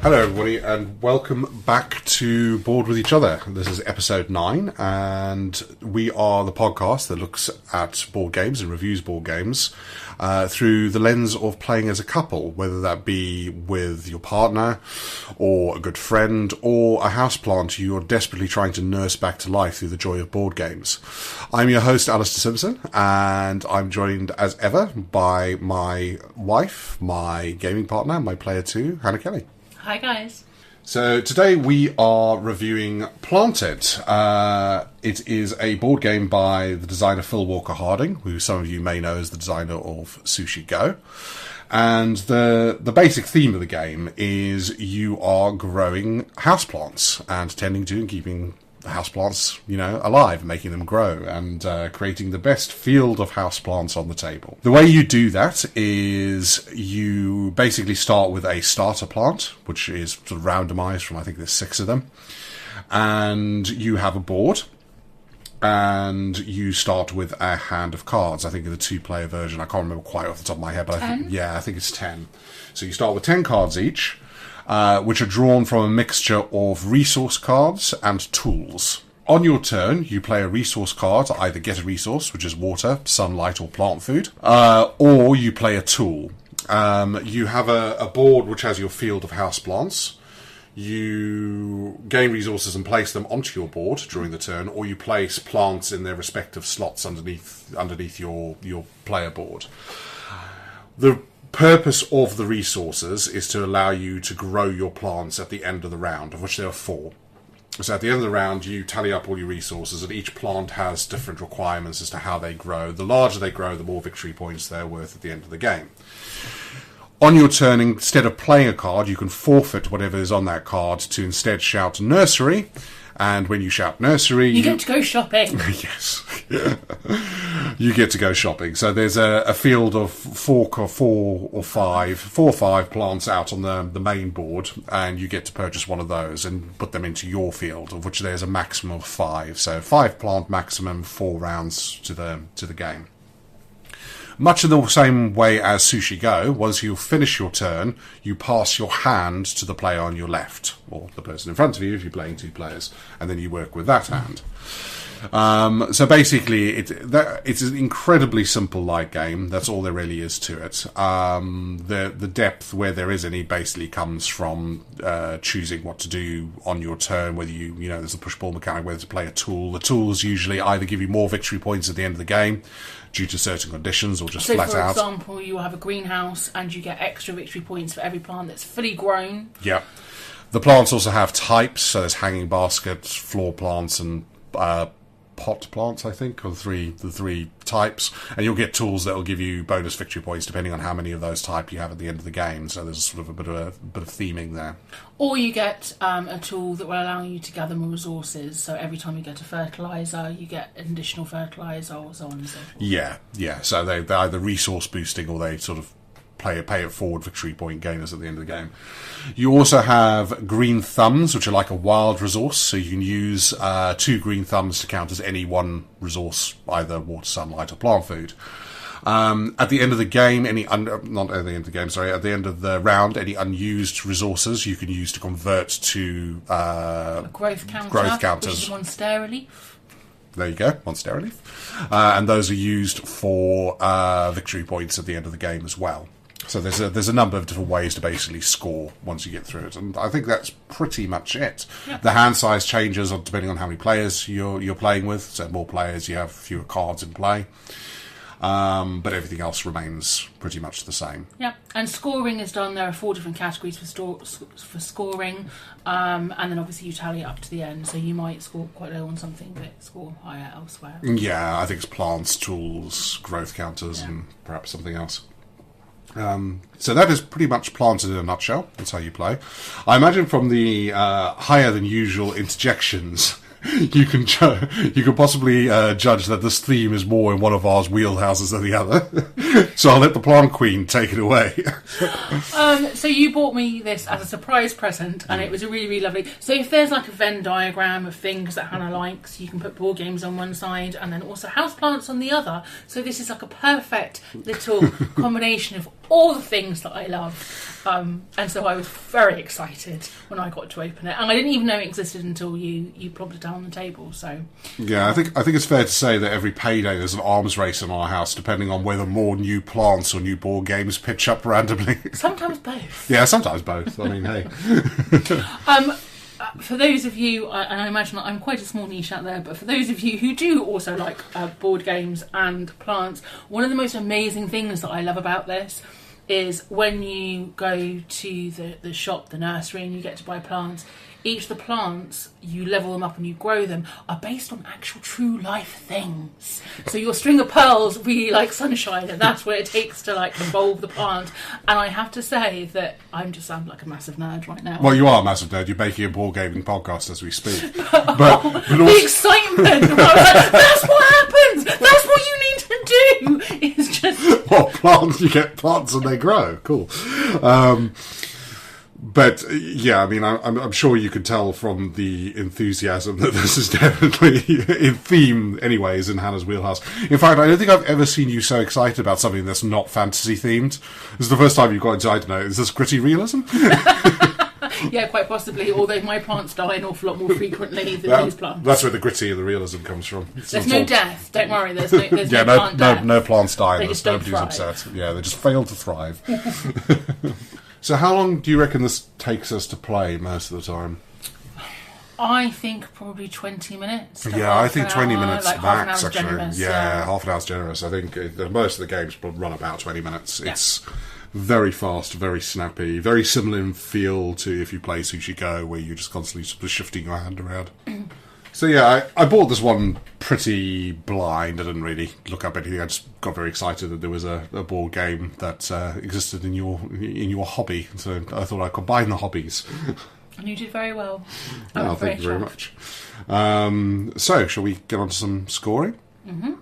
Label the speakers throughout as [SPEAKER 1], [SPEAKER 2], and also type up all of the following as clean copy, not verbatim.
[SPEAKER 1] Hello everybody and welcome back to Board With Each Other. This is episode 9 and we are the podcast that looks at board games and reviews board games through the lens of playing as a couple, whether that be with your partner or a good friend or a houseplant you're desperately trying to nurse back to life through the joy of board games. I'm your host Alistair Simpson and I'm joined as ever by my wife, my gaming partner, my player 2, Hannah Kelly.
[SPEAKER 2] Hi guys.
[SPEAKER 1] So today we are reviewing Planted. It is a board game by the designer Phil Walker Harding, who some of you may know as the designer of Sushi Go. And the basic theme of the game is you are growing houseplants and tending to and keeping the houseplants, alive, making them grow and creating the best field of houseplants on the table. The way you do that is you basically start with a starter plant, which is sort of randomized from, I think there's 6 of them. And you have a board. And you start with a hand of cards. I think in the 2-player version, I can't remember quite off the top of my head, but I think it's 10. So you start with 10 cards each. Which are drawn from a mixture of resource cards and tools. On your turn, you play a resource card to either get a resource, which is water, sunlight, or plant food, or you play a tool. You have a board which has your field of houseplants. You gain resources and place them onto your board during the turn, or you place plants in their respective slots underneath your player board. The purpose of the resources is to allow you to grow your plants at the end of the round, of which there are 4. So at the end of the round, you tally up all your resources, and each plant has different requirements as to how they grow. The larger they grow, the more victory points they're worth at the end of the game. On your turn, instead of playing a card, you can forfeit whatever is on that card to instead shout nursery. And when you shout nursery...
[SPEAKER 2] You get to go shopping.
[SPEAKER 1] Yes. You get to go shopping. So there's a field of 4 or 5 plants out on the main board, and you get to purchase one of those and put them into your field, of which there's a maximum of 5. So 5 plant maximum, 4 rounds to the game. Much in the same way as Sushi Go, once you finish your turn, you pass your hand to the player on your left, or the person in front of you if you're playing 2 players, and then you work with that hand. So basically, it's an incredibly simple light game. That's all there really is to it. The depth, where there is any, basically comes from choosing what to do on your turn, whether there's a push-ball mechanic, whether to play a tool. The tools usually either give you more victory points at the end of the game, due to certain conditions, or just flat out.
[SPEAKER 2] So, for example, you have a greenhouse and you get extra victory points for every plant that's fully grown.
[SPEAKER 1] Yeah. The plants also have types, so there's hanging baskets, floor plants, and pot plants, I think, are the three types. And you'll get tools that will give you bonus victory points depending on how many of those type you have at the end of the game. So there's sort of a bit of theming there. Or
[SPEAKER 2] you get a tool that will allow you to gather more resources. So every time you get a fertilizer, you get an additional fertilizer, or so on and so forth. Yeah. So they're either resource boosting, or they sort of pay it forward victory point gainers at the end of the game. You also have green thumbs, which are like a wild resource, so you can use 2 green thumbs to count as any one resource, either water, sunlight, or plant food. At the end of the game, at the end of the round, any unused resources you can use to convert to a growth counters, which is monstera leaf.
[SPEAKER 1] There you go, monstera leaf. And those are used for victory points at the end of the game as well. So there's a number of different ways to basically score once you get through it, and I think that's pretty much it. Yep. The hand size changes depending on how many players you're playing with. So more players, you have fewer cards in play, but everything else remains pretty much the same. Yeah,
[SPEAKER 2] and scoring is done. There are 4 different categories for scoring, and then obviously you tally it up to the end. So you might score quite low on something, but score higher elsewhere.
[SPEAKER 1] Yeah, I think it's plants, tools, growth counters, and perhaps something else. So that is pretty much Planted in a nutshell. That's how you play. I imagine from the higher than usual interjections, you can possibly judge that this theme is more in one of ours wheelhouses than the other. So I'll let the plant queen take it away.
[SPEAKER 2] So you bought me this as a surprise present, and it was really, really lovely. So if there's like a Venn diagram of things that Hannah likes, you can put board games on one side and then also houseplants on the other. So this is like a perfect little combination of all the things that I love. And so I was very excited when I got to open it, and I didn't even know it existed until you plopped it down on the table. So
[SPEAKER 1] yeah, I think it's fair to say that every payday there's an arms race in our house, depending on whether more new plants or new board games pitch up randomly.
[SPEAKER 2] Sometimes both.
[SPEAKER 1] Yeah, sometimes both. I mean, hey.
[SPEAKER 2] For those of you, and I imagine I'm quite a small niche out there, but for those of you who do also like board games and plants, one of the most amazing things that I love about this is when you go to the shop, the nursery, and you get to buy plants. Each of the plants, you level them up and you grow them, are based on actual true life things. So your string of pearls really like sunshine, and that's what it takes to like evolve the plant. And I have to say that I'm just sound like a massive nerd right now.
[SPEAKER 1] Well, you are a massive nerd. You're making a board gaming podcast as we speak. But
[SPEAKER 2] also, the excitement! I was like, that's what happens! That's what you need to do! It's just...
[SPEAKER 1] Well, plants, you get plants and they grow. Cool. But yeah, I mean, I'm sure you could tell from the enthusiasm that this is definitely in theme, anyways, in Hannah's wheelhouse. In fact, I don't think I've ever seen you so excited about something that's not fantasy themed. This is the first time you've got excited to know. Is this gritty realism?
[SPEAKER 2] Yeah, quite possibly. Although my plants die an awful lot more frequently than these plants.
[SPEAKER 1] That's where the gritty of the realism comes from.
[SPEAKER 2] There's no death. Don't worry. There's no plant death.
[SPEAKER 1] No plants die.
[SPEAKER 2] They just don't
[SPEAKER 1] Nobody's
[SPEAKER 2] thrive.
[SPEAKER 1] upset. Yeah, they just fail to thrive. So how long do you reckon this takes us to play most of the time?
[SPEAKER 2] I think probably 20 minutes.
[SPEAKER 1] Yeah, I think 20 minutes
[SPEAKER 2] like
[SPEAKER 1] max,
[SPEAKER 2] half an hour's
[SPEAKER 1] actually.
[SPEAKER 2] generous,
[SPEAKER 1] Yeah, half an hour's generous. I think most of the games will run about 20 minutes. Yeah. It's very fast, very snappy, very similar in feel to if you play Sushi Go, where you're just constantly sort of shifting your hand around. So yeah, I bought this one pretty blind. I didn't really look up anything. I just got very excited that there was a board game that existed in your hobby. So I thought I'd combine the hobbies.
[SPEAKER 2] And you did very well.
[SPEAKER 1] Thank you very much. So, shall we get on to some scoring? Mm-hmm.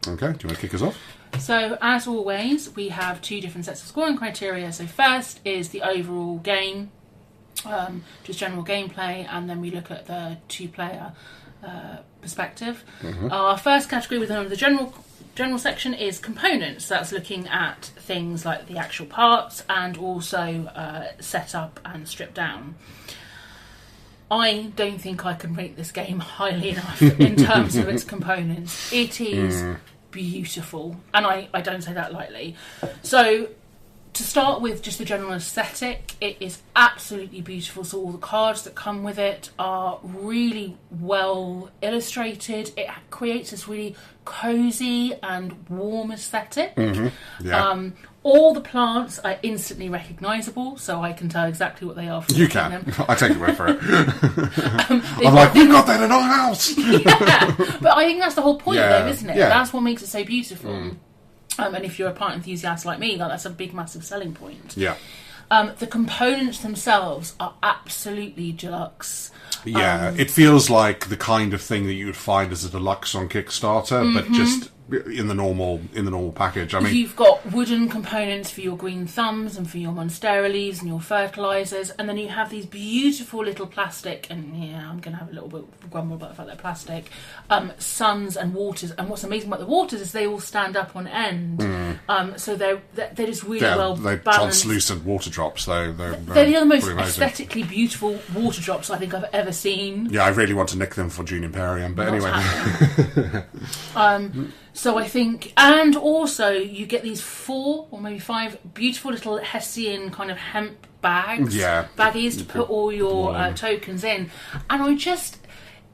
[SPEAKER 1] Okay, do you want to kick us off?
[SPEAKER 2] So, as always, we have two different sets of scoring criteria. So first is the overall game, just general gameplay, and then we look at the two-player perspective. Mm-hmm. Our first category within the general section is components. That's looking at things like the actual parts and also set up and strip down. I don't think I can rate this game highly enough in terms of its components. It is beautiful, and I don't say that lightly. So, to start with, just the general aesthetic, it is absolutely beautiful. So all the cards that come with it are really well illustrated. It creates this really cosy and warm aesthetic. Mm-hmm. Yeah. All the plants are instantly recognisable, so I can tell exactly what they are from
[SPEAKER 1] You can.
[SPEAKER 2] them.
[SPEAKER 1] I take your word for it. I'm like, we've got that in our house!
[SPEAKER 2] Yeah, but I think that's the whole point, though, isn't it?
[SPEAKER 1] Yeah.
[SPEAKER 2] That's what makes it so beautiful. And if you're a plant enthusiast like me, that's a big, massive selling point.
[SPEAKER 1] Yeah.
[SPEAKER 2] The components themselves are absolutely deluxe.
[SPEAKER 1] Yeah, it feels like the kind of thing that you would find as a deluxe on Kickstarter, but just in the normal package. I mean,
[SPEAKER 2] you've got wooden components for your green thumbs and for your monstera leaves and your fertilizers, and then you have these beautiful little plastic, and yeah, I'm going to have a little bit of grumble about the fact they're plastic, suns and waters. And what's amazing about the waters is they all stand up on end, so they're just really well
[SPEAKER 1] they're
[SPEAKER 2] balanced.
[SPEAKER 1] Translucent water drops. They're
[SPEAKER 2] the most aesthetically beautiful water drops I think I've ever seen.
[SPEAKER 1] Yeah, I really want to nick them for June Imperium, but
[SPEAKER 2] anyway. So I think, and also you get these 4 or maybe 5 beautiful little Hessian kind of hemp bags, baggies to put all your tokens in, and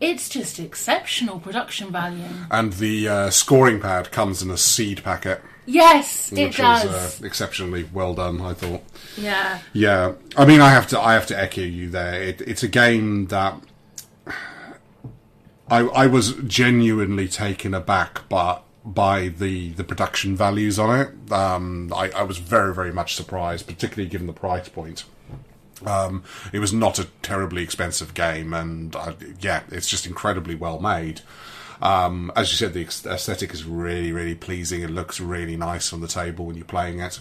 [SPEAKER 2] it's just exceptional production value.
[SPEAKER 1] And the scoring pad comes in a seed packet.
[SPEAKER 2] Yes, it does.
[SPEAKER 1] Which is exceptionally well done, I thought.
[SPEAKER 2] Yeah.
[SPEAKER 1] Yeah. I mean, I have to echo you there. It's a game that I was genuinely taken aback by the production values on it. I was very, very much surprised, particularly given the price point. It was not a terribly expensive game, and it's just incredibly well made. As you said, the aesthetic is really, really pleasing. It looks really nice on the table when you're playing it.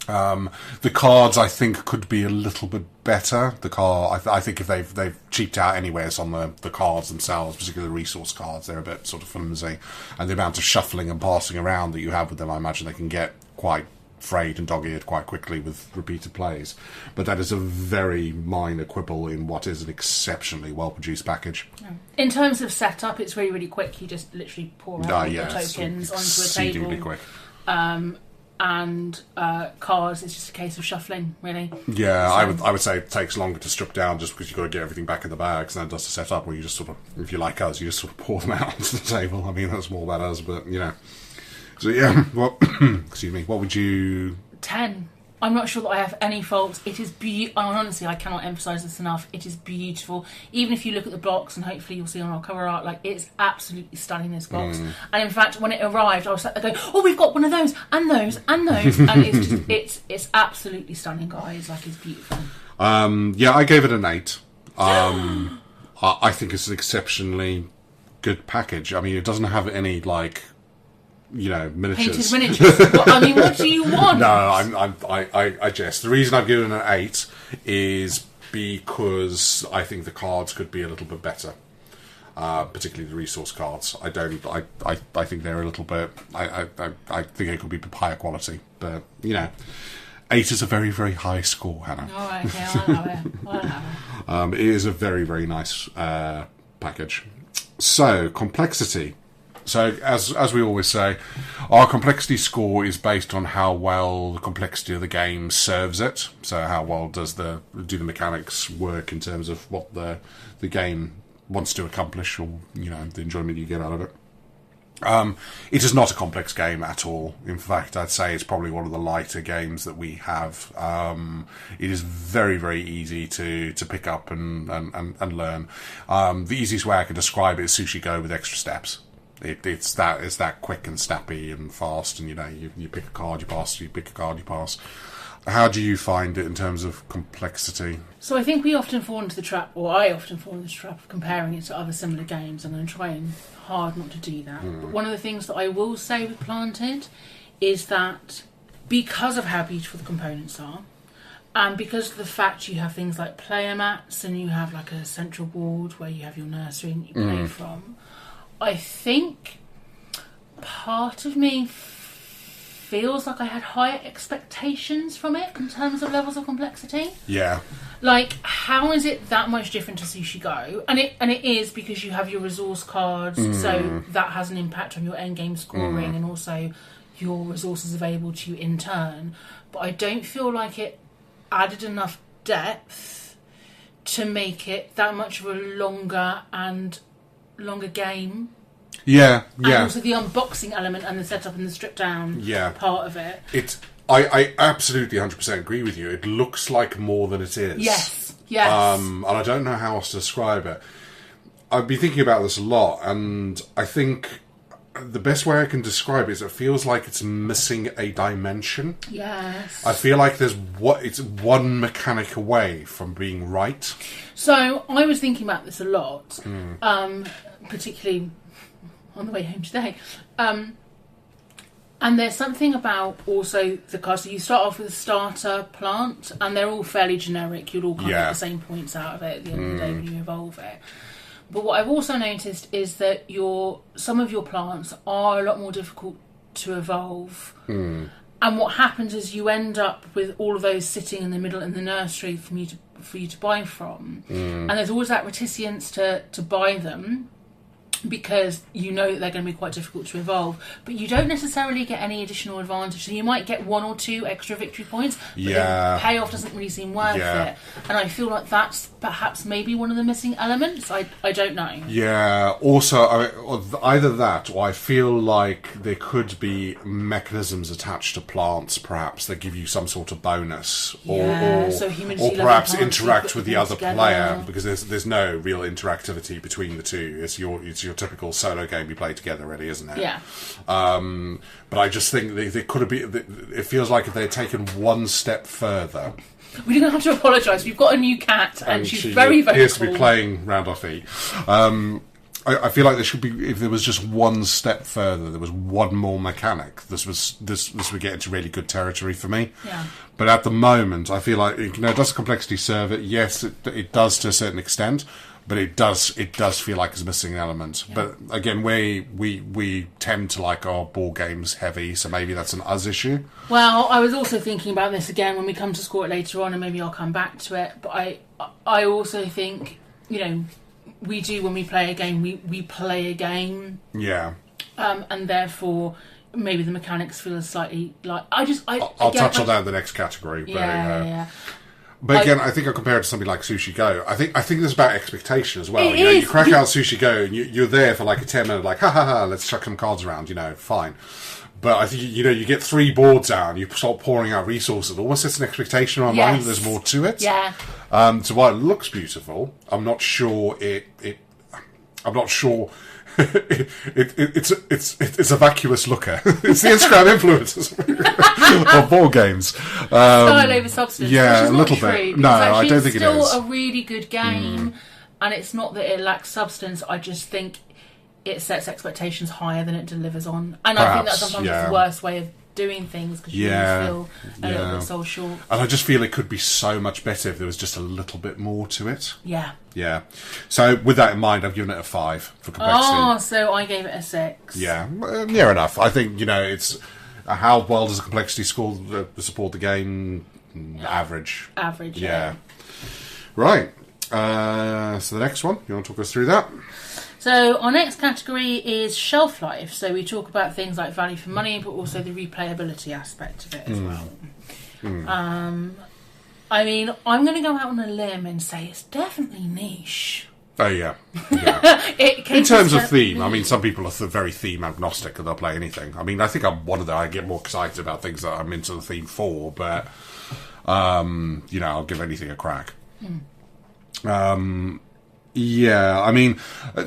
[SPEAKER 1] The cards, I think, could be a little bit better. I think if they've cheaped out anywhere on the cards themselves, particularly the resource cards, they're a bit sort of flimsy. And the amount of shuffling and passing around that you have with them, I imagine they can get quite frayed and dog-eared quite quickly with repeated plays. But that is a very minor quibble in what is an exceptionally well-produced package.
[SPEAKER 2] Yeah. In terms of setup, it's really, really quick. You just literally pour out the tokens onto a table.
[SPEAKER 1] Quick.
[SPEAKER 2] And cards, it's just a case of shuffling, really.
[SPEAKER 1] Yeah, so, I would say it takes longer to strip down just because you've got to get everything back in the bags, and that does the setup where you just sort of, if you like us, you just sort of pour them out onto the table. I mean, that's more about us, but, you know. So, yeah, well, excuse me, what would you...
[SPEAKER 2] 10. I'm not sure that I have any faults. It is honestly, I cannot emphasise this enough. It is beautiful. Even if you look at the box, and hopefully you'll see on our cover art, like, it's absolutely stunning, this box. And in fact, when it arrived, I was sat there going, oh, we've got one of those, and those, and those. And it's absolutely stunning, guys. Like, it's beautiful.
[SPEAKER 1] Yeah, I gave it an 8. I think it's an exceptionally good package. I mean, it doesn't have any, like... you know, miniatures.
[SPEAKER 2] Painted miniatures. I mean, what do you want?
[SPEAKER 1] No, I jest. The reason I've given it an 8 is because I think the cards could be a little bit better, particularly the resource cards. I think they're a little bit. I think it could be higher quality, but you know, 8 is a very, very high score, Hannah.
[SPEAKER 2] All right, okay, I'll have it.
[SPEAKER 1] It is a very, very nice package. So complexity. So, as we always say, our complexity score is based on how well the complexity of the game serves it. So, how well do the mechanics work in terms of what the game wants to accomplish, or you know, the enjoyment you get out of it. It is not a complex game at all. In fact, I'd say it's probably one of the lighter games that we have. It is very, very easy to pick up and learn. The easiest way I can describe it is Sushi Go with extra steps. It's that quick and snappy and fast, and you know, you pick a card, you pass, you pick a card, you pass. How do you find it in terms of complexity?
[SPEAKER 2] So I think we often fall into the trap, or I often fall into the trap of comparing it to other similar games, and I'm trying hard not to do that. But one of the things that I will say with Planted is that because of how beautiful the components are, and because of the fact you have things like player mats, and you have like a central board where you have your nursery and you play from, I think part of me feels like I had higher expectations from it in terms of levels of complexity.
[SPEAKER 1] Yeah.
[SPEAKER 2] Like, how is it that much different to Sushi Go? And it is because you have your resource cards, so that has an impact on your endgame scoring and also your resources available to you in turn. But I don't feel like it added enough depth to make it that much of a longer game.
[SPEAKER 1] Yeah.
[SPEAKER 2] And also the unboxing element and the setup and the strip down part of it.
[SPEAKER 1] I absolutely 100% agree with you. It looks like more than it is.
[SPEAKER 2] Yes.
[SPEAKER 1] And I don't know how else to describe it. I've been thinking about this a lot, and I think the best way I can describe it is it feels like it's missing a dimension.
[SPEAKER 2] Yes.
[SPEAKER 1] I feel like it's one mechanic away from being right.
[SPEAKER 2] So I was thinking about this a lot, particularly on the way home today. And there's something about also the card. So you start off with a starter plant, and they're all fairly generic. You'll all kind of get the same points out of it at the end of the day when you evolve it. But what I've also noticed is that some of your plants are a lot more difficult to evolve. And what happens is you end up with all of those sitting in the middle in the nursery for you to buy from. And there's always that reticence to buy them, because you know that they're going to be quite difficult to evolve, but you don't necessarily get any additional advantage. So you might get 1 or 2 extra victory points, but the payoff doesn't really seem worth it. And I feel like that's perhaps maybe one of the missing elements. I don't know. Yeah.
[SPEAKER 1] Also, either that, or I feel like there could be mechanisms attached to plants, perhaps, that give you some sort of bonus, or perhaps interact with the other player, because there's no real interactivity between the two. It's your typical solo game you play together, really, isn't it?
[SPEAKER 2] Yeah.
[SPEAKER 1] But I just think they could have been. It feels like if they had taken one step further.
[SPEAKER 2] We don't have to apologise. We've got a new cat, and she's very, very
[SPEAKER 1] appears
[SPEAKER 2] cool.
[SPEAKER 1] to be playing round our feet. I feel like there should be, if there was just one step further, there was one more mechanic. This would get into really good territory for me.
[SPEAKER 2] Yeah.
[SPEAKER 1] But at the moment, I feel like, does complexity serve it? Yes, it does to a certain extent. but it does feel like it's missing an element. Yeah. But again, we tend to like our board games heavy, so maybe that's an us issue.
[SPEAKER 2] Well, I was also thinking about this again when we come to score it later on, and maybe I'll come back to it. But I also think, you know, we do when we play a game, we play a game.
[SPEAKER 1] Yeah.
[SPEAKER 2] And therefore, maybe the mechanics feel slightly like I'll
[SPEAKER 1] touch on that in the next category. But,
[SPEAKER 2] yeah.
[SPEAKER 1] But again, I think I compare it to something like Sushi Go. I think this is about expectation as well. You crack out Sushi Go and you're there for like a 10-minute, like, ha, let's chuck some cards around, fine. But I think, you get 3 boards out and you start pouring out resources. It almost sets an expectation on mind that there's more to it.
[SPEAKER 2] Yeah.
[SPEAKER 1] So while it looks beautiful, I'm not sure I'm not sure it's a vacuous looker. It's the Instagram influencers of board games.
[SPEAKER 2] Style over substance.
[SPEAKER 1] Yeah, a little bit. No, I don't think it is.
[SPEAKER 2] It's still a really good game, and it's not that it lacks substance. I just think it sets expectations higher than it delivers on, and I think that sometimes it's the worst way of doing things because you feel a little bit soul short.
[SPEAKER 1] And I just feel it could be so much better if there was just a little bit more to it.
[SPEAKER 2] Yeah.
[SPEAKER 1] So with that in mind, I've given it a 5 for complexity.
[SPEAKER 2] Oh, so I gave it a 6.
[SPEAKER 1] Yeah, near enough. I think it's how well does the complexity score support the game? Average.
[SPEAKER 2] Average.
[SPEAKER 1] Yeah. Right. So the next one, you want to talk us through that?
[SPEAKER 2] So our next category is shelf life. So we talk about things like value for money, but also the replayability aspect of it as well. I mean, I'm going to go out on a limb and say it's definitely niche.
[SPEAKER 1] Oh, yeah. In terms of theme, I mean, some people are very theme agnostic and they'll play anything. I mean, I think I'm one of them. I get more excited about things that I'm into the theme for, but, I'll give anything a crack. Yeah, I mean,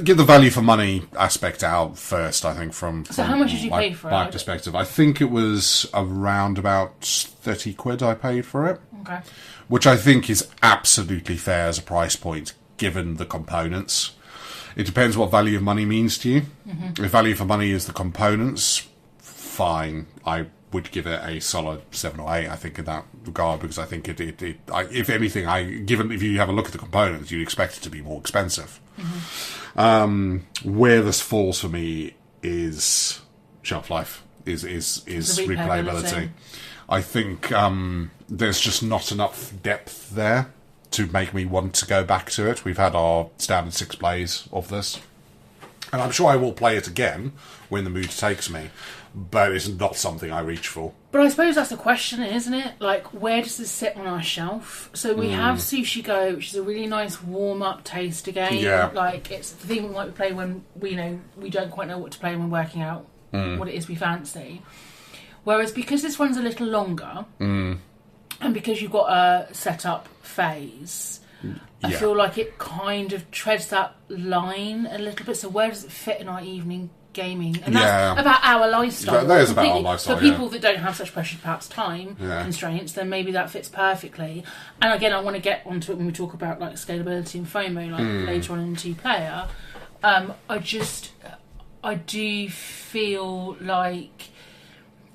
[SPEAKER 1] get the value for money aspect out first, I think, from
[SPEAKER 2] how much did you pay for it?
[SPEAKER 1] My perspective. I think it was around about 30 quid I paid for it.
[SPEAKER 2] Okay.
[SPEAKER 1] Which I think is absolutely fair as a price point, given the components. It depends what value of money means to you. If value for money is the components, fine. I would give it a solid 7 or 8, I think, in that regard, because I think if anything, if you have a look at the components, you'd expect it to be more expensive. Where this falls for me is shelf life, is replayability. I think there's just not enough depth there to make me want to go back to it. We've had our standard 6 plays of this, and I'm sure I will play it again when the mood takes me. But it's not something I reach for.
[SPEAKER 2] But I suppose that's the question, isn't it? Like, where does this sit on our shelf? So we have Sushi Go, which is a really nice warm-up taster game.
[SPEAKER 1] Yeah.
[SPEAKER 2] Like, it's the thing like we play when we don't quite know what to play when we're working out what it is we fancy. Whereas because this one's a little longer, and because you've got a set-up phase, I feel like it kind of treads that line a little bit. So where does it fit in our evening gaming? And that's about our lifestyle.
[SPEAKER 1] That is about our lifestyle.
[SPEAKER 2] For people that don't have such precious perhaps time constraints, then maybe that fits perfectly. And again, I want to get onto it when we talk about like scalability and FOMO, like later on in 2-player. I do feel like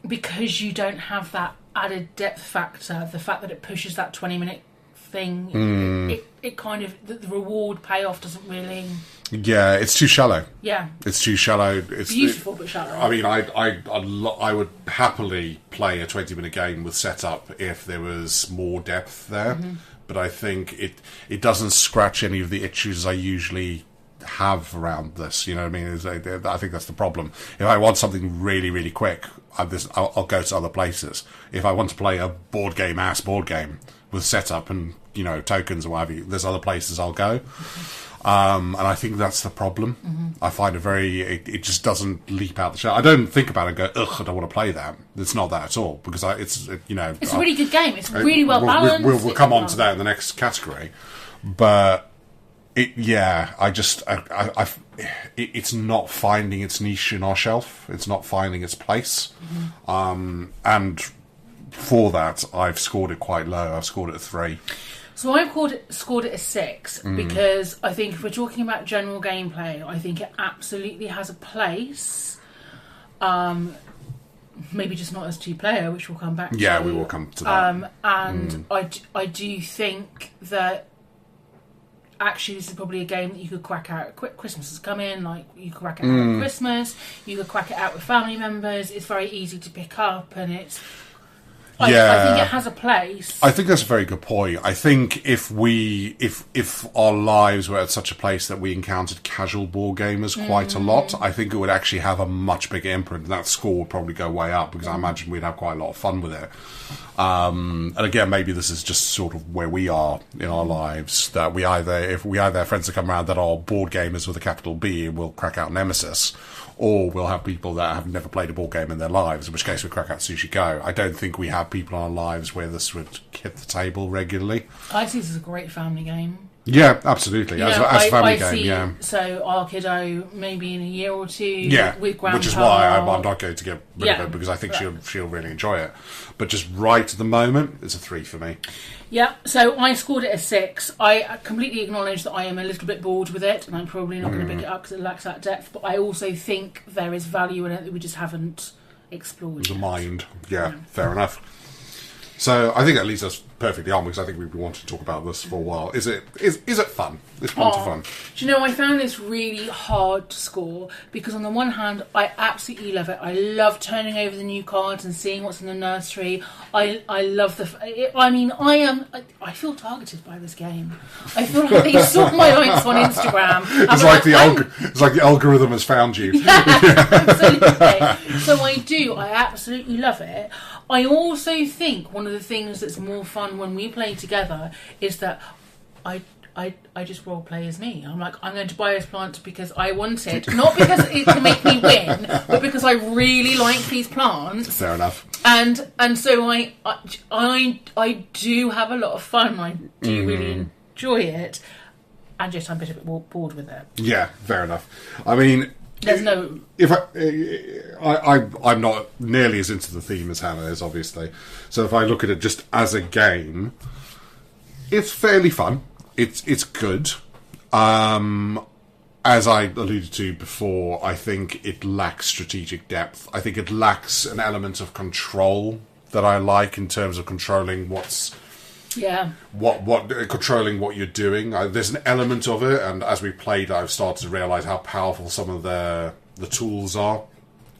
[SPEAKER 2] because you don't have that added depth factor, the fact that it pushes that 20-minute thing, it kind of the reward payoff doesn't really.
[SPEAKER 1] Yeah, it's too shallow.
[SPEAKER 2] Yeah,
[SPEAKER 1] it's too shallow. It's
[SPEAKER 2] beautiful but shallow.
[SPEAKER 1] I mean, I would happily play a 20-minute game with setup if there was more depth there, but I think it doesn't scratch any of the itches I usually have around this. You know what I mean? I think that's the problem. If I want something really, really quick, I'll go to other places. If I want to play a board game with setup and tokens or whatever, there's other places I'll go. And I think that's the problem. I find it just doesn't leap out the shelf. I don't think about it and go, ugh, I don't want to play that. It's not that at all, because it's a
[SPEAKER 2] really good game. It's really well balanced.
[SPEAKER 1] We'll come on to that in the next category. But it's not finding its niche in our shelf. It's not finding its place. And for that, I've scored it quite low. I've scored it a 3.
[SPEAKER 2] So I've scored it a 6 because I think if we're talking about general gameplay, I think it absolutely has a place. Maybe just not as 2-player, which we'll come back to.
[SPEAKER 1] Yeah, we will come to that.
[SPEAKER 2] And I do think that actually this is probably a game that you could crack out at Christmas has come in, like you could crack it out at Christmas, you could crack it out with family members. It's very easy to pick up, and it's I think it has a place.
[SPEAKER 1] I think that's a very good point. I think if our lives were at such a place that we encountered casual board gamers quite a lot, I think it would actually have a much bigger imprint, and that score would probably go way up, because I imagine we'd have quite a lot of fun with it. And again, maybe this is just sort of where we are in our lives, that if we either have friends that come around that are board gamers with a capital B, and we'll crack out Nemesis, or we'll have people that have never played a board game in their lives, in which case we crack out Sushi Go. I don't think we have people in our lives where this would hit the table regularly.
[SPEAKER 2] I see this as a great family game.
[SPEAKER 1] Yeah, absolutely. As a family game, yeah.
[SPEAKER 2] So our kiddo, maybe in a year or two, with grandpa.
[SPEAKER 1] Which is why I'm not going to get rid of it, because I think she'll really enjoy it. But just right at the moment, it's a 3 for me.
[SPEAKER 2] Yeah, so I scored it a 6. I completely acknowledge that I am a little bit bored with it, and I'm probably not going to pick it up because it lacks that depth. But I also think there is value in it that we just haven't explored.
[SPEAKER 1] The mind, fair enough. So I think that leads us perfectly on, because I think we've been wanting to talk about this for a while. Is it fun? Is Planter fun?
[SPEAKER 2] Do you know, I found this really hard to score, because on the one hand, I absolutely love it. I love turning over the new cards and seeing what's in the nursery. I love I feel targeted by this game. I feel like they saw my likes on Instagram.
[SPEAKER 1] It's like the algorithm has found you.
[SPEAKER 2] Yeah, absolutely. So I absolutely love it. I also think one of the things that's more fun when we play together is that I just role play as me. I'm like, I'm going to buy this plant because I want it, not because it can make me win, but because I really like these plants.
[SPEAKER 1] Fair enough.
[SPEAKER 2] And so I do have a lot of fun. I do really enjoy it, and just I'm a bit bored with it.
[SPEAKER 1] Yeah, fair enough. I mean,
[SPEAKER 2] there's no.
[SPEAKER 1] If I'm not nearly as into the theme as Hannah is, obviously. So if I look at it just as a game, it's fairly fun. It's good. As I alluded to before, I think it lacks strategic depth. I think it lacks an element of control that I like, in terms of controlling controlling what you're doing. There's an element of it, and as we played, I've started to realise how powerful some of the tools are.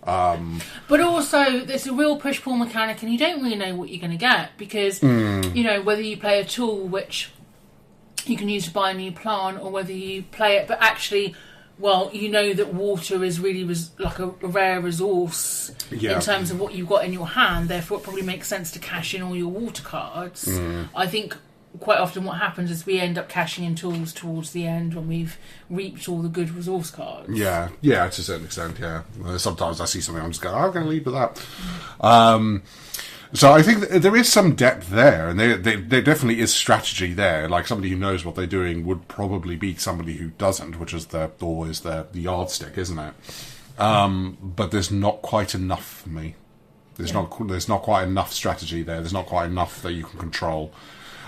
[SPEAKER 2] But also, there's a real push-pull mechanic, and you don't really know what you're going to get, because whether you play a tool which you can use to buy a new plant, or whether you play it, but actually, that water is really like a rare resource in terms of what you've got in your hand. Therefore, it probably makes sense to cash in all your water cards. I think quite often what happens is we end up cashing in tools towards the end when we've reaped all the good resource cards. Yeah,
[SPEAKER 1] to a certain extent, yeah. Sometimes I see something, I'm just going, I'm going to leave with that. So I think there is some depth there, and there definitely is strategy there. Like, somebody who knows what they're doing would probably beat somebody who doesn't, which is always the yardstick, isn't it? But there's not quite enough for me. There's not quite enough strategy there. There's not quite enough that you can control,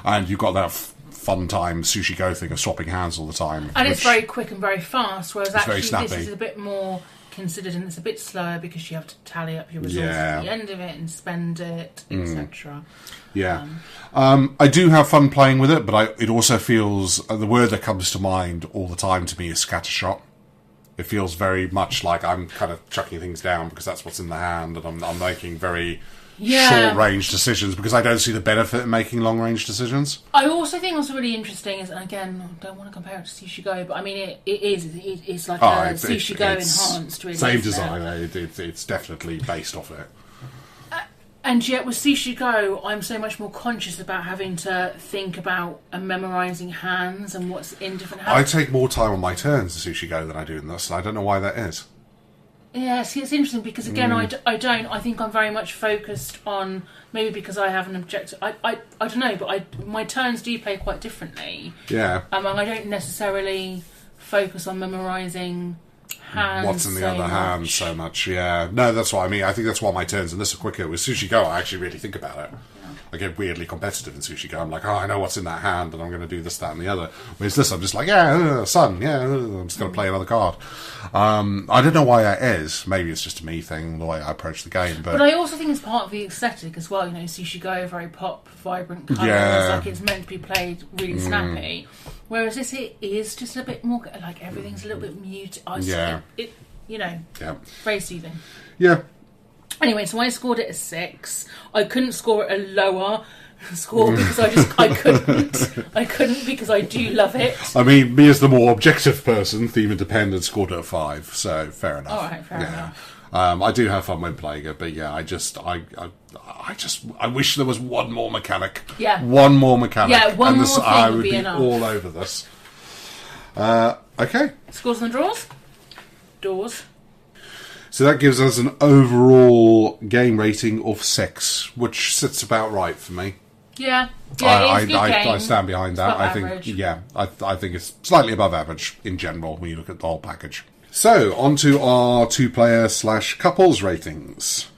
[SPEAKER 1] and you've got that fun time Sushi Go thing of swapping hands all the time.
[SPEAKER 2] And it's very quick and very fast, whereas actually this is a bit more considered, and it's a bit slower because you have to tally up your resources at the end of it and spend it, etc.
[SPEAKER 1] I do have fun playing with it, but it also feels, the word that comes to mind all the time to me is scattershot. It feels very much like I'm kind of chucking things down because that's what's in the hand, and I'm making very short-range decisions because I don't see the benefit in making long-range decisions.
[SPEAKER 2] I also think what's really interesting is, and again, I don't want to compare it to Sushi Go, but I mean, it's like Sushi Go enhanced, really.
[SPEAKER 1] Same design, it's definitely based off it.
[SPEAKER 2] And yet with Sushi Go, I'm so much more conscious about having to think about and memorising hands and what's in different hands.
[SPEAKER 1] I take more time on my turns in Sushi Go than I do in this, and I don't know why that is.
[SPEAKER 2] Yeah, see, it's interesting because, again, I don't. I think I'm very much focused on, maybe because I have an objective. I don't know, but my turns do play quite differently.
[SPEAKER 1] Yeah.
[SPEAKER 2] And I don't necessarily focus on memorising hands.
[SPEAKER 1] What's in the other hand so much, yeah. No, that's what I mean. I think that's why my turns in this are quicker. With Sushi Go, I actually really think about it. I get weirdly competitive in Sushi Go. I'm like, I know what's in that hand, and I'm going to do this, that, and the other. Whereas this, I'm just like, sun, I'm just going to play another card. I don't know why that is. Maybe it's just a me thing, the way I approach the game. But
[SPEAKER 2] I also think it's part of the aesthetic as well. Sushi Go, very pop, vibrant colours, like it's meant to be played really snappy. Whereas this, it is just a bit more, like, everything's a little bit muted. Very soothing.
[SPEAKER 1] Yeah.
[SPEAKER 2] Anyway, so I scored it a 6. I couldn't score it a lower score because I couldn't because I do love it.
[SPEAKER 1] I mean, me as the more objective person, Theme Independent scored it a 5, so fair enough.
[SPEAKER 2] All right, fair enough.
[SPEAKER 1] I do have fun when playing it, but yeah, I wish there was one more mechanic.
[SPEAKER 2] Yeah.
[SPEAKER 1] One more mechanic.
[SPEAKER 2] Yeah, one more thing
[SPEAKER 1] I
[SPEAKER 2] would
[SPEAKER 1] would
[SPEAKER 2] be
[SPEAKER 1] be
[SPEAKER 2] enough.
[SPEAKER 1] all over this. Okay.
[SPEAKER 2] Scores and draws? Doors.
[SPEAKER 1] So that gives us an overall game rating of 6, which sits about right for me.
[SPEAKER 2] Yeah. It's a good game.
[SPEAKER 1] I stand behind that. I think,
[SPEAKER 2] average.
[SPEAKER 1] I think it's slightly above average in general when you look at the whole package. So, on to our 2-player / couples ratings.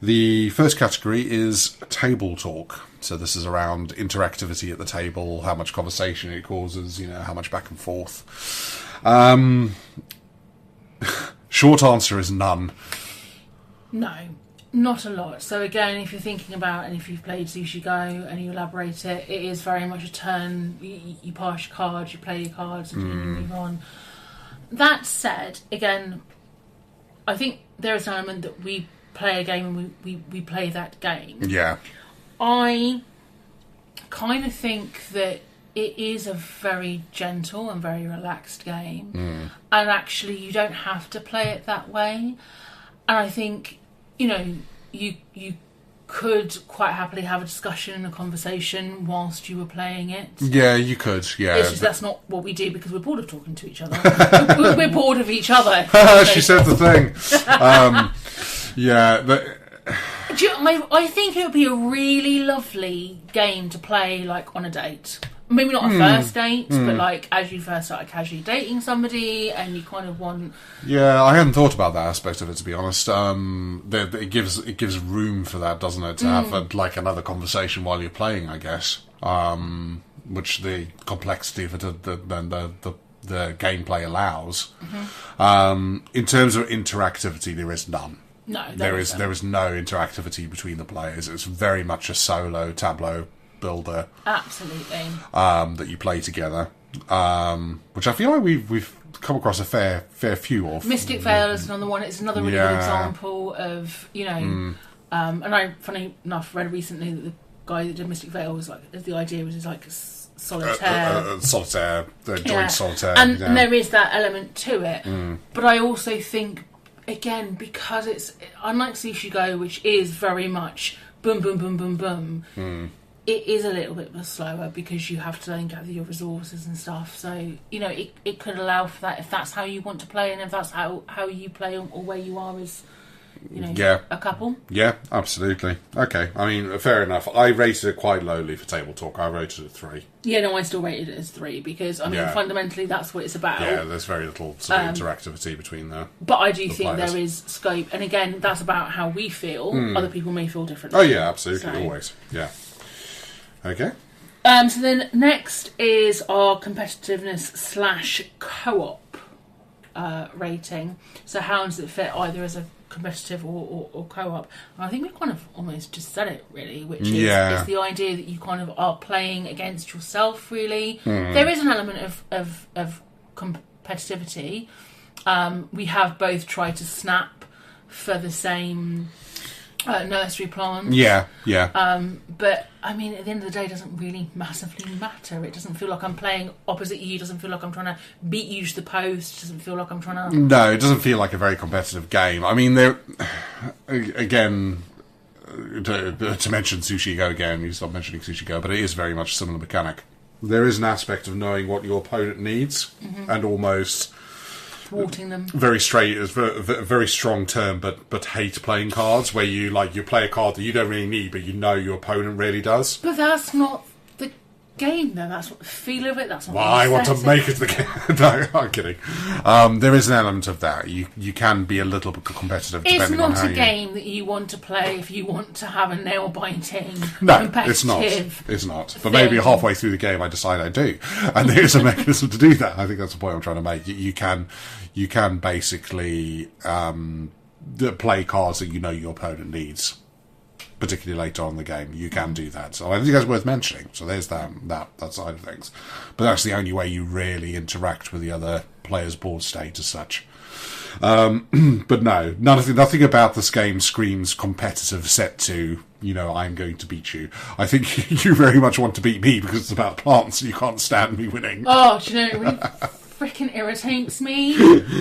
[SPEAKER 1] The first category is table talk. So this is around interactivity at the table, how much conversation it causes, how much back and forth. Short answer is none.
[SPEAKER 2] No, not a lot. So again, if you're thinking about, and if you've played Sushi Go and you elaborate it, it is very much a turn. You pass your cards, you play your cards, and you move on. That said, again, I think there is an element that we play a game and we play that game.
[SPEAKER 1] Yeah.
[SPEAKER 2] I kind of think that it is a very gentle and very relaxed game. And actually, you don't have to play it that way. And I think, you could quite happily have a discussion and a conversation whilst you were playing it.
[SPEAKER 1] Yeah, you could, yeah.
[SPEAKER 2] It's just that's not what we do because we're bored of talking to each other. We're bored of each other.
[SPEAKER 1] She said the thing.
[SPEAKER 2] I think it would be a really lovely game to play, like, on a date. Maybe not a first date, but, like, as you first start casually dating somebody and you kind of want...
[SPEAKER 1] Yeah, I hadn't thought about that aspect of it, to be honest. It gives room for that, doesn't it? To have, like, another conversation while you're playing, I guess. Which the complexity of it, the gameplay allows. In terms of interactivity, there is none.
[SPEAKER 2] No,
[SPEAKER 1] there is no interactivity between the players. It's very much a solo tableau builder.
[SPEAKER 2] Absolutely.
[SPEAKER 1] That you play together. Which I feel like we've come across a fair few of.
[SPEAKER 2] Mystic Vale is another one. It's another really good example of, and I, funny enough, read recently that the guy that did Mystic Vale was like, the idea was like solitaire.
[SPEAKER 1] Solitaire, the joint solitaire.
[SPEAKER 2] And there is that element to it. But I also think, again, because it's unlike Sushi Go, which is very much boom, boom, boom, boom, boom, it is a little bit slower because you have to then gather your resources and stuff. So, it could allow for that if that's how you want to play and if that's how you play or where you are as, a couple.
[SPEAKER 1] Yeah, absolutely. Okay, I mean, fair enough. I rated it quite lowly for table talk. I rated it 3.
[SPEAKER 2] Yeah, no, I still rated it as 3 because, fundamentally that's what it's about.
[SPEAKER 1] Yeah, there's very little sort of interactivity between the
[SPEAKER 2] But I do think
[SPEAKER 1] players.
[SPEAKER 2] there is scope. And again, that's about how we feel. Other people may feel differently.
[SPEAKER 1] Oh, yeah, absolutely. So. Always. Yeah. Okay.
[SPEAKER 2] So then next is our competitiveness / co-op rating. So how does it fit either as a competitive or co-op? And I think we've kind of almost just said it, really, which is it's the idea that you kind of are playing against yourself, really. There is an element of competitivity. We have both tried to snap for the same... nursery plants.
[SPEAKER 1] Yeah.
[SPEAKER 2] But, I mean, at the end of the day, it doesn't really massively matter. It doesn't feel like I'm playing opposite you. It doesn't feel like I'm trying to beat you to the post. It doesn't feel like I'm trying to...
[SPEAKER 1] No, it doesn't feel like a very competitive game. I mean, again, to mention Sushi Go again, you stopped mentioning Sushi Go, but it is very much a similar mechanic. There is an aspect of knowing what your opponent needs and almost...
[SPEAKER 2] thwarting them.
[SPEAKER 1] Very straight is a very strong term, but hate playing cards where you play a card that you don't really need, but you know your opponent really does.
[SPEAKER 2] But that's not the game, though. That's what the feel of it. That's not.
[SPEAKER 1] Well, I want to make it the game. No, I'm kidding. There is an element of that. You can be a little bit competitive.
[SPEAKER 2] It's
[SPEAKER 1] depending on how
[SPEAKER 2] not a game that you want to play if you want to have a nail biting.
[SPEAKER 1] No,
[SPEAKER 2] competitive
[SPEAKER 1] it's not. It's not. But
[SPEAKER 2] thing.
[SPEAKER 1] maybe halfway through the game, I decide I do, and there's a mechanism to do that. I think that's the point I'm trying to make. You can basically play cards that you know your opponent needs. particularly later on in the game, you can do that. So I think that's worth mentioning. So there's that side of things. But that's the only way you really interact with the other players' board state as such. But no, nothing about this game screams competitive set to, I'm going to beat you. I think you very much want to beat me because it's about plants and you can't stand me winning.
[SPEAKER 2] Oh, do you know, it really freaking irritates me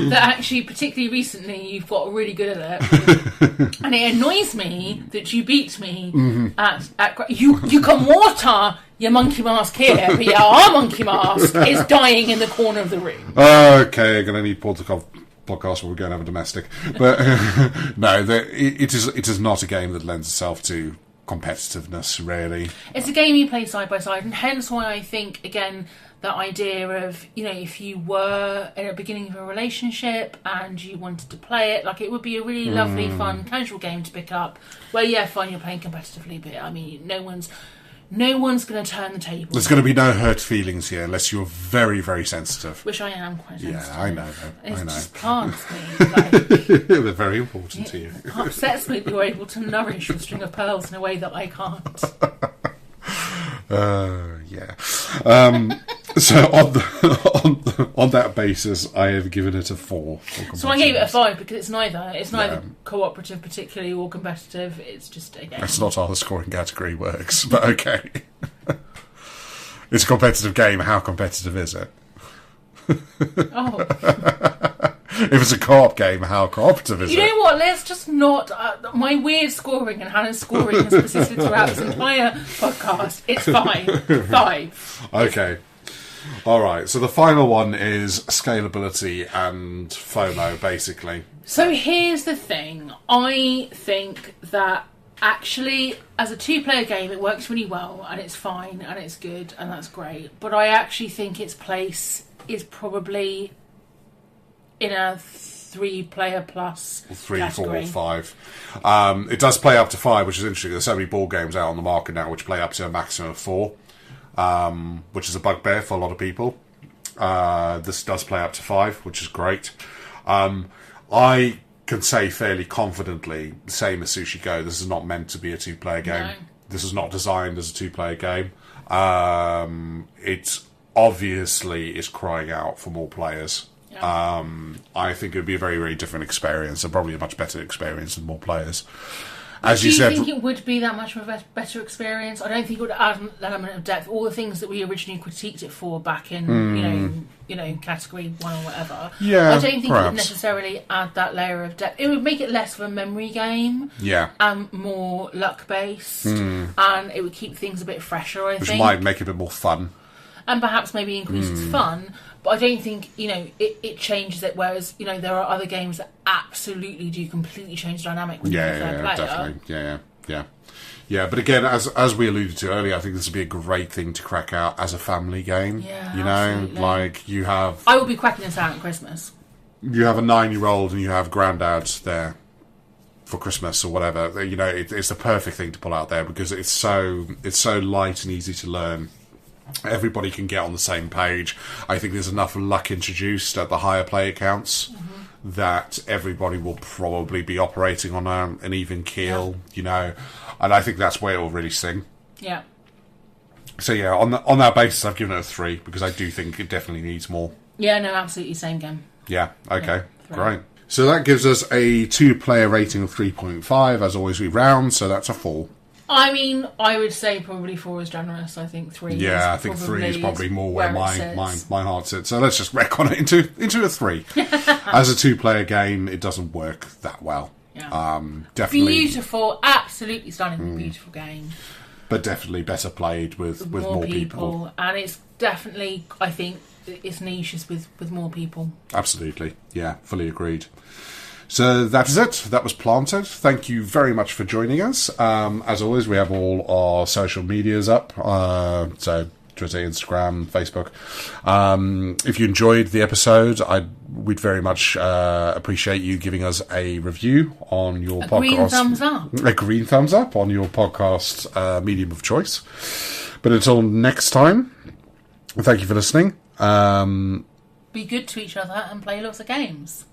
[SPEAKER 2] that actually, particularly recently, you've got really good at it. And it annoys me that you beat me at you can water your monkey mask here, but our monkey mask is dying in the corner of the room.
[SPEAKER 1] Okay, I'm going to need Paul to podcast where we're going to have a domestic. But no, it is not a game that lends itself to competitiveness, really.
[SPEAKER 2] It's a game you play side by side, and hence why I think, again, that idea of, if you were at the beginning of a relationship and you wanted to play it, like, it would be a really lovely, fun, casual game to pick up where, yeah, fine, you're playing competitively, but, I mean, no one's going to turn the table.
[SPEAKER 1] There's going to be no hurt feelings here unless you're very, very sensitive.
[SPEAKER 2] Which I am quite sensitive.
[SPEAKER 1] Yeah, I know.
[SPEAKER 2] It just plants me. Like,
[SPEAKER 1] they're very important to you.
[SPEAKER 2] It upsets me that you're able to nourish a string of pearls in a way that I can't.
[SPEAKER 1] Yeah. So on that basis, I have given it a 4.
[SPEAKER 2] So I gave it a 5 because it's neither cooperative particularly or competitive. It's just a game.
[SPEAKER 1] That's not how the scoring category works, but okay. It's a competitive game. How competitive is it?
[SPEAKER 2] Oh.
[SPEAKER 1] If it's a co-op game, how cooperative is it?
[SPEAKER 2] You know what? Let's just not... my weird scoring and Hannah's scoring has persisted throughout this entire podcast. It's 5. 5.
[SPEAKER 1] Okay. All right. So the final one is scalability and FOMO, basically.
[SPEAKER 2] So here's the thing. I think that actually, as a 2-player game, it works really well, and it's fine, and it's good, and that's great. But I actually think its place is probably in a 3-player plus
[SPEAKER 1] 3,
[SPEAKER 2] category.
[SPEAKER 1] 4, 5. It does play up to 5, which is interesting. There's so many board games out on the market now which play up to a maximum of 4, which is a bugbear for a lot of people. This does play up to 5, which is great. I can say fairly confidently, same as Sushi Go, this is not meant to be a 2-player game. No. This is not designed as a 2-player game. It obviously is crying out for more players. Yeah. I think it would be a very, very different experience, and probably a much better experience with more players. As you said,
[SPEAKER 2] do you think it would be that much of a better experience? I don't think it would add an element of depth. All the things that we originally critiqued it for back in, category 1 or whatever.
[SPEAKER 1] Yeah,
[SPEAKER 2] I don't think
[SPEAKER 1] perhaps.
[SPEAKER 2] it would necessarily add that layer of depth. It would make it less of a memory game.
[SPEAKER 1] Yeah.
[SPEAKER 2] And more luck-based. And it would keep things a bit fresher, I think.
[SPEAKER 1] Which might make it a bit more fun.
[SPEAKER 2] And perhaps maybe increase its fun. But I don't think, it changes it, whereas, there are other games that absolutely do completely change the dynamic when you're a third player.
[SPEAKER 1] Definitely. Yeah, but again, as we alluded to earlier, I think this would be a great thing to crack out as a family game.
[SPEAKER 2] Yeah,
[SPEAKER 1] absolutely. Like, you have...
[SPEAKER 2] I will be cracking this out at Christmas.
[SPEAKER 1] You have a 9-year-old and you have Grandad there for Christmas or whatever. It's the perfect thing to pull out there because it's so light and easy to learn. Everybody can get on the same page. I think there's enough luck introduced at the higher player counts that everybody will probably be operating on an even keel, and I think that's where it will really sing.
[SPEAKER 2] Yeah.
[SPEAKER 1] So yeah, on that basis, I've given it a 3 because I do think it definitely needs more.
[SPEAKER 2] Yeah, no, absolutely, same game.
[SPEAKER 1] Yeah, okay, great. So that gives us a 2-player rating of 3.5. As always, we round, so that's a 4.
[SPEAKER 2] I mean, I would say probably 4 is generous. I think 3
[SPEAKER 1] I think 3 is probably more where my heart sits. So let's just wreck on it into a 3. As a 2-player game, it doesn't work that well.
[SPEAKER 2] Yeah.
[SPEAKER 1] Definitely
[SPEAKER 2] beautiful, absolutely stunningly beautiful game.
[SPEAKER 1] But definitely better played with more people.
[SPEAKER 2] And it's definitely, I think, its niche is with more people.
[SPEAKER 1] Absolutely. Yeah, fully agreed. So that is it. That was Planted. Thank you very much for joining us. As always, we have all our social medias up. So Twitter, Instagram, Facebook. If you enjoyed the episode, we'd very much appreciate you giving us a review on your podcast.
[SPEAKER 2] Green thumbs up.
[SPEAKER 1] A green thumbs up on your podcast medium of choice. But until next time, thank you for listening.
[SPEAKER 2] Be good to each other and play lots of games.